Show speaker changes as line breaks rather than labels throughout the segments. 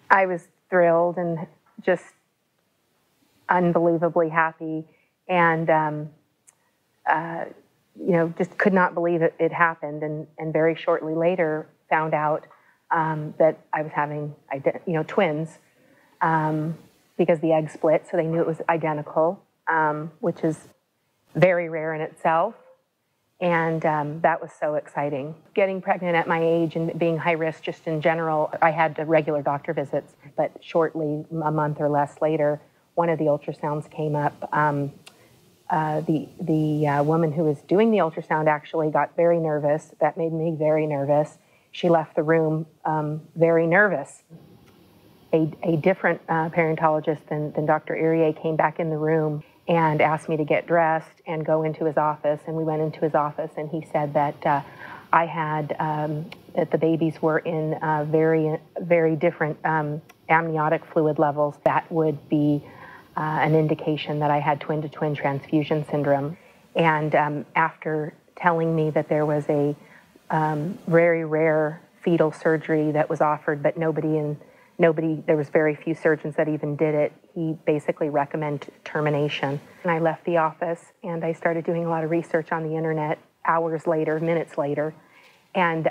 I was thrilled and just unbelievably happy, and just could not believe it happened. And very shortly later, found out that I was having twins, because the egg split, so they knew it was identical, which is very rare in itself. And that was so exciting. Getting pregnant at my age and being high risk just in general, I had regular doctor visits, but shortly, a month or less later, one of the ultrasounds came up. The woman who was doing the ultrasound actually got very nervous. That made me very nervous. She left the room very nervous. A different perinatologist than Dr. Irier came back in the room and asked me to get dressed and go into his office. And we went into his office, and he said that I had, that the babies were in very, very different amniotic fluid levels. That would be an indication that I had twin-to-twin transfusion syndrome. And after telling me that there was a very rare fetal surgery that was offered, but there was very few surgeons that even did it, he basically recommended termination. And I left the office, and I started doing a lot of research on the internet hours later, minutes later, and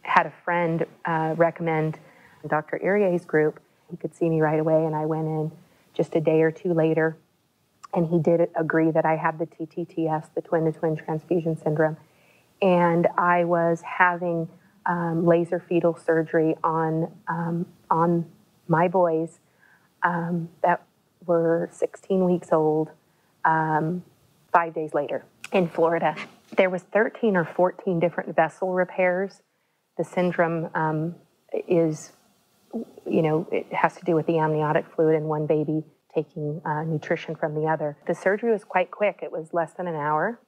had a friend recommend Dr. Irier's group. He could see me right away, and I went in just a day or two later, and he did agree that I had the TTTS, the twin-to-twin transfusion syndrome, and I was having laser fetal surgery on my boys that were 16 weeks old 5 days later in Florida. There was 13 or 14 different vessel repairs. The syndrome is, it has to do with the amniotic fluid in one baby taking nutrition from the other. The surgery was quite quick. It was less than an hour.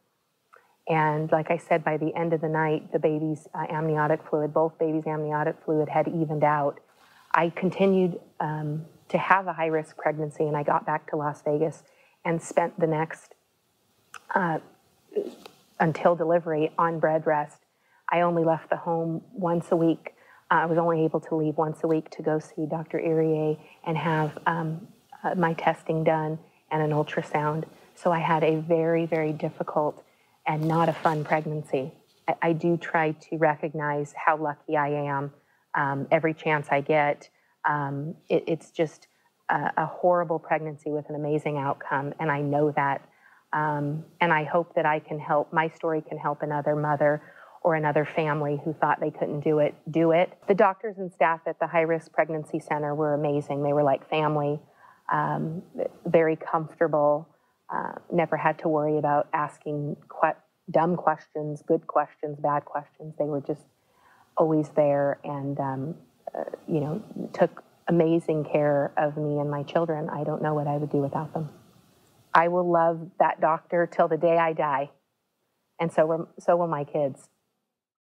And like I said, by the end of the night, the baby's amniotic fluid, both babies' amniotic fluid had evened out. I continued to have a high-risk pregnancy, and I got back to Las Vegas and spent the next, until delivery, on bed rest. I only left the home once a week. I was only able to leave once a week to go see Dr. Irier and have my testing done and an ultrasound. So I had a very, very difficult and not a fun pregnancy. I do try to recognize how lucky I am every chance I get. It's just a horrible pregnancy with an amazing outcome, and I know that. And I hope that I can help, my story can help another mother or another family who thought they couldn't do it. The doctors and staff at the High Risk Pregnancy Center were amazing. They were like family, very comfortable, never had to worry about asking dumb questions, good questions, bad questions. They were just always there, and took amazing care of me and my children. I don't know what I would do without them. I will love that doctor till the day I die, and so will my kids.